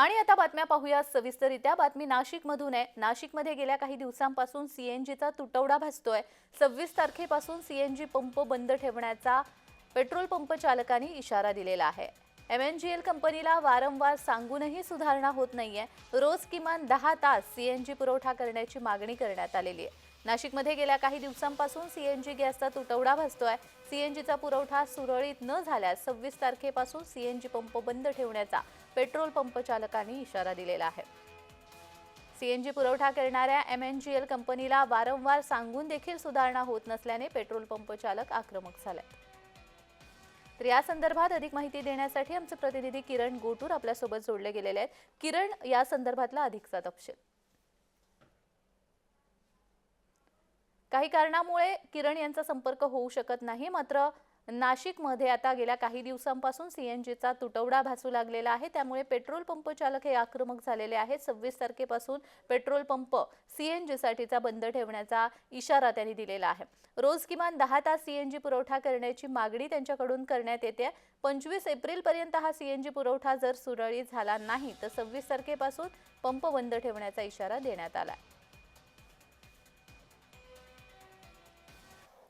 आणि आता बातम्या पाहूया सविस्तररित्या। बातमी नाशिकमधून आहे। नाशिकमध्ये गेल्या काही दिवसांपासून सीएनजीचा तुटवडा भासतोय। 26 तारखेपासून सीएनजी पंप बंद ठेवण्याचा पेट्रोल पंप चालकांनी इशारा दिलेला आहे। एमएनजीएल कंपनीला वारंवार सांगूनही सुधारणा होत नाहीये। रोज किमान 10 तास सीएनजी पुरवठा करण्याची मागणी करण्यात आलेली आहे। नाशिकमध्ये गेल्या काही दिवसांपासून सीएनजी गॅसचा तुटवडा भासतोय। सीएनजीचा पुरवठा सुरळीत न झाल्यास 26 तारखेपासून सीएनजी पंप बंद ठेवण्याचा पेट्रोल पंप चालकांनी इशारा दिलेला आहे। सीएनजी पुरवठा करणाऱ्या एमएनजीएल कंपनीला वारंवार सांगून देखील सुधारणा होत नसल्याने पेट्रोल पंप चालक आक्रमक झालेत। तर या संदर्भात अधिक माहिती देण्यासाठी आमचे प्रतिनिधी किरण गोटूर आपल्या सोबत जोडले गेलेले आहेत। किरण, या संदर्भातला अधिकचा तपशील। काही कारणामुळे किरण यांचा संपर्क होऊ शकत नाही, मात्र नाशिकमध्ये आता गेल्या काही दिवसांपासून सीएनजीचा तुटवडा भासू लागलेला आहे। त्यामुळे पेट्रोल पंप चालक हे आक्रमक झालेले आहेत। 26 तारखेपासून पेट्रोल पंप सीएनजी साठीचा बंद ठेवण्याचा इशारा त्यांनी दिलेला आहे। रोज किमान 10 तास सीएनजी पुरवठा करण्याची मागणी त्यांच्याकडून करण्यात येते। 25 एप्रिलपर्यंत हा सीएनजी पुरवठा जर सुरळीत झाला नाही तर 26 तारखेपासून पंप बंद ठेवण्याचा इशारा देण्यात आला आहे।